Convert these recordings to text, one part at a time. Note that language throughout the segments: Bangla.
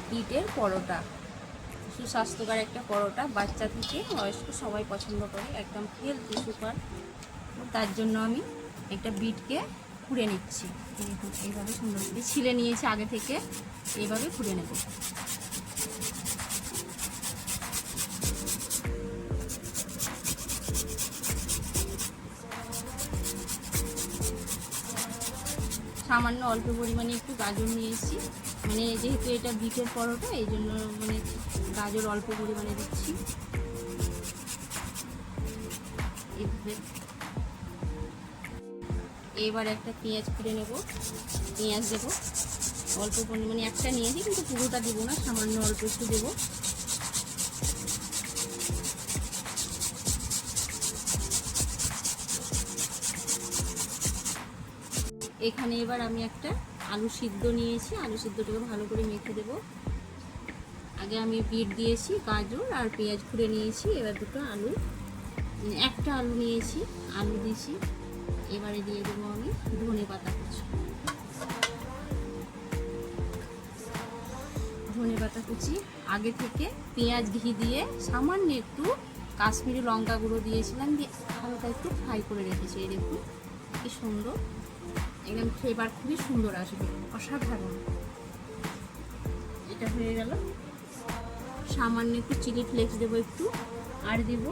বিটের পরোটা, সুস্বাস্থ্যকর একটা পরোটা, বাচ্চা থেকে বয়স্ক সবাই পছন্দ করে, একদম হেলদি সুপার। তার জন্য আমি একটা বিটকে খুঁড়ে নিচ্ছি। দেখুন এইভাবে সুন্দর করে ছিলে নিয়েছি আগে থেকে, এইভাবে খুঁড়ে নেব। সামান্য অল্প পরিমাণে একটু গাজর নিয়েছি, মানে যেহেতু এটা বিটের পরোটা এই জন্য মানে গাজর অল্প পরিমাণে দিচ্ছি। এবার একটা পেঁয়াজ খুঁড়ে নেব, পেঁয়াজ দেবো অল্প পরিমাণে, একটা নিয়েছি কিন্তু পুরোটা দিব না, সামান্য অল্প একটু দেবো। এখানে এবার আমি একটা আলু সিদ্ধ নিয়েছি, আলু সিদ্ধটাকে ভালো করে মেখে দেব। আগে আমি বিট দিয়েছি, গাজর আর পেঁয়াজ খুঁড়ে নিয়েছি, এবার দুটো আলু, একটা আলু নিয়েছি, আলু দিয়েছি। এবারে দিয়ে দেবো আমি ধনেপাতা কুচি, ধনেপাতা কুচি। আগে থেকে পেঁয়াজ ঘি দিয়ে সামান্য একটু কাশ্মীরি লঙ্কা গুঁড়ো দিয়েছিলাম, দিয়ে হালকা একটু ফ্রাই করে রেখেছি। এই দেখুন কি সুন্দর, একদম ফ্লেভার খুবই সুন্দর আসবে, অসাধারণ। এটা হয়ে গেল। সামান্য একটু চিলি ফ্লেক্স দেবো একটু, আর দেব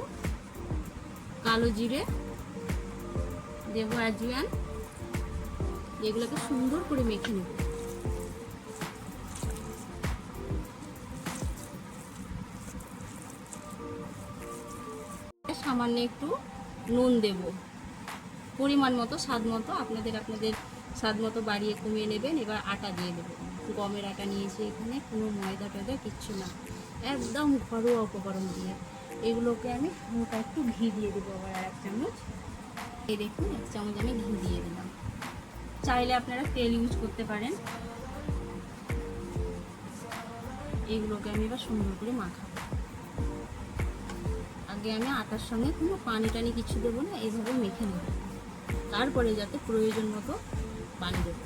কালো জিরে, দেবো আজওয়ান। এগুলোকে সুন্দর করে মেখে নেব। সামান্য একটু নুন দেব, পরিমাণ মতো, স্বাদ মতো, আপনাদের স্বাদ মতো বাড়িয়ে কমিয়ে নেবেন। এবার আটা দিয়ে দেবো, গমের আটা নিয়েছি এখানে, কোনো ময়দা টয়দা কিচ্ছু না, একদম ঘরোয়া উপকরণ দিয়ে। এগুলোকে আমি হালকা একটু ঘি দিয়ে দেবো, আবার আর 1 চামচ। এই দেখুন 1 চামচ আমি ঘি দিয়ে দিলাম, চাইলে আপনারা তেল ইউজ করতে পারেন। এগুলোকে আমি এবার সুন্দর করে মাখাবো। আগে আমি আটার সঙ্গে কোনো পানি টানি কিছু দেবো না, এইভাবে মেখে নেব, তারপরে যাতে প্রয়োজন মতো পানি দেব।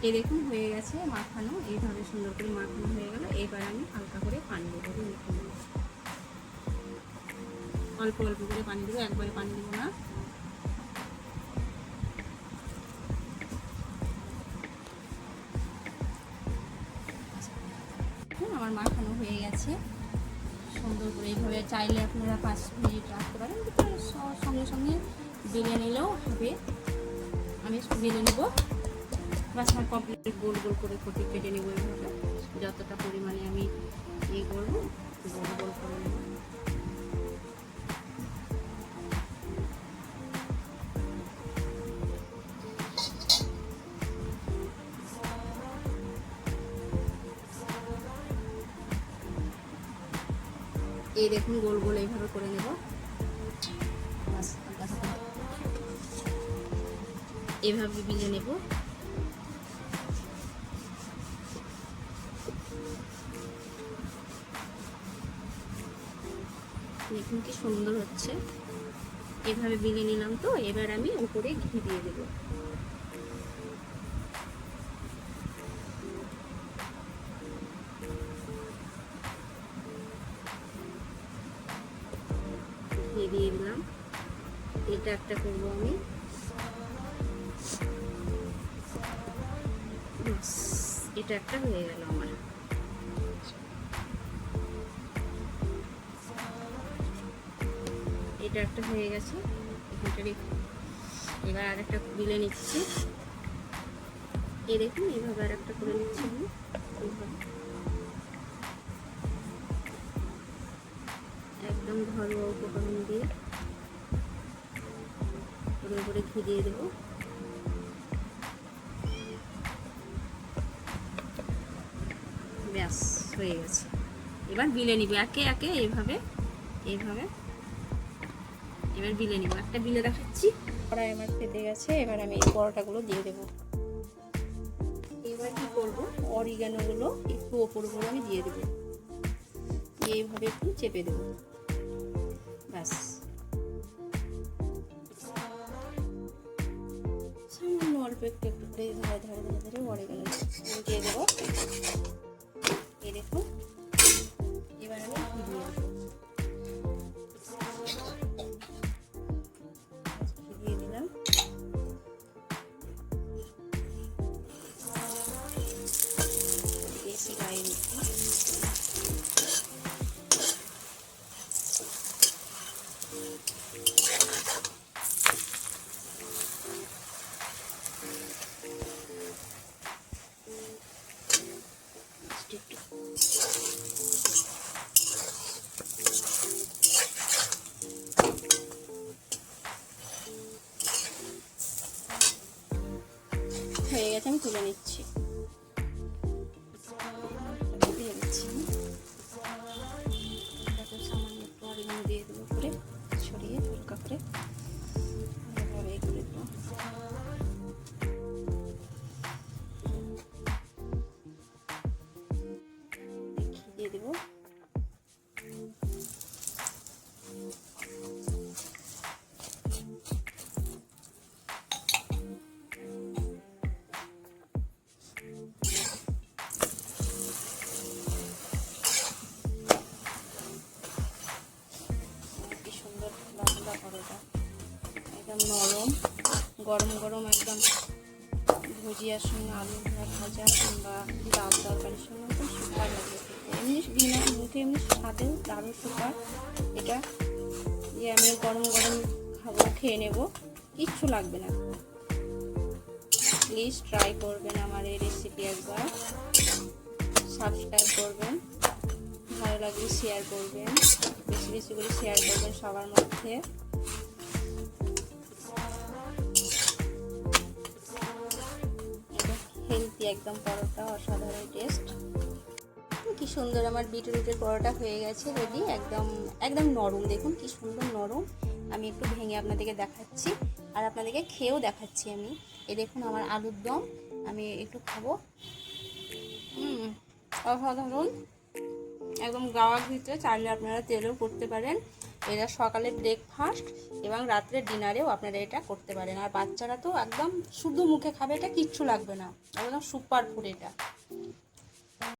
এই দেখুন হয়ে গেছে মাখানো, এইভাবে সুন্দর করে মাখানো হয়ে গেল। এবার আমি হালকা করে পানি দেবো, অল্প অল্প করে পানি দেবো, একবারে পানি দেবো না। আমার মাখানো হয়ে গেছে সুন্দর করে। এইভাবে চাইলে আপনারা 5 মিনিট রাখতে পারেন, সঙ্গে সঙ্গে বেলে নিলেও হবে। আমি বেলে নেব, বাস আমার কমপ্লিট। গোল গোল করে কেটে নেবো, এইভাবে যতটা পরিমাণে আমি ইয়ে করবো গোল গোল করে নেব। এই দেখুন গোল গোল এইভাবে করে নেব, এইভাবে বেলে নেব। দেখুন কি সুন্দর হচ্ছে, এভাবে বেলে নিলাম। তো এবার আমি উপরে ঘি দিয়ে দেব। ঘি দিয়ে দিলাম। এটা একটা করবো আমি, এটা একটা হয়ে গেল আমার। এটা একটা হয়ে গেছে, এবার আর একটা বেলে নিচ্ছি। এই দেখুন এইভাবে আর একটা করে নিচ্ছি আমি, একদম ঘরোয়া উপকরণ দিয়ে উপরে ঘি দিয়ে দেবো। ব্যাস হয়ে গেছে। এবার বিলে নিব একে একে, এইভাবে এইভাবে এবার বিলে নিব। একটা বিলে দেখাচ্ছি, কড়াই আমার ফেটে গেছে। এবার আমি এই পরোটাগুলো দিয়ে দেবো। এবার কি করব, অরিগানোগুলো একটু ওপর উপরে আমি দিয়ে দেবো, এইভাবে একটু চেপে দেবো, ব্যাস একটু একটু করে ধারে ধারে ধারে ধারে অরিগানো দিয়ে দেবো। এই দেখুন, এবার আমি ঘি দিয়ে দিলাম। বেশি গায়ে দিচ্ছি। হয়ে গেছে, আমি তুলে নিচ্ছি। সামান্য একটু অরিগানো দিয়ে দেবো উপরে ছড়িয়ে হালকা করে, এভাবে করে দেবো। দিয়ে দেবো। পরোটা একদম নরম, গরম গরম, একদম ভুজিয়ার সঙ্গে আলু ভাজা কিংবা ডাল তরকারির সঙ্গে একদম সুপার লাগে। এমনি ডিনার মুখে এমনি স্বাদেও দারুণ সুপার। এটা যে আমি গরম গরম খাবো, খেয়ে নেব, কিচ্ছু লাগবে না। প্লিজ ট্রাই করবেন আমার এই রেসিপি একবার, সাবস্ক্রাইব করবেন, ভালো লাগলে শেয়ার করবেন, বেশি বেশি করে শেয়ার করবেন সবার মধ্যে। হেলদি একদম পরোটা, অসাধারণ টেস্ট। কি সুন্দর আমার বিটরুটের পরোটা হয়ে গেছে রেডি, একদম একদম নরম, দেখুন কি সুন্দর নরম। আমি একটু ভেঙে আপনাদেরকে দেখাচ্ছি আর আপনাদেরকে খেয়েও দেখাচ্ছি আমি। এই দেখুন আমার আলুর দম, আমি একটু খাবো। অসাধারণ, একদম গাওয়া ঘিতে, চাইলে আপনারা তেলেও করতে পারেন। এটা সকালে ব্রেকফাস্ট এবং রাত্রে ডিনারেও আপনারা এটা করতে পারেন। আর বাচ্চারা তো একদম শুধু মুখে খাবে, এটা কিচ্ছু লাগবে না, একদম সুপার ফুড এটা।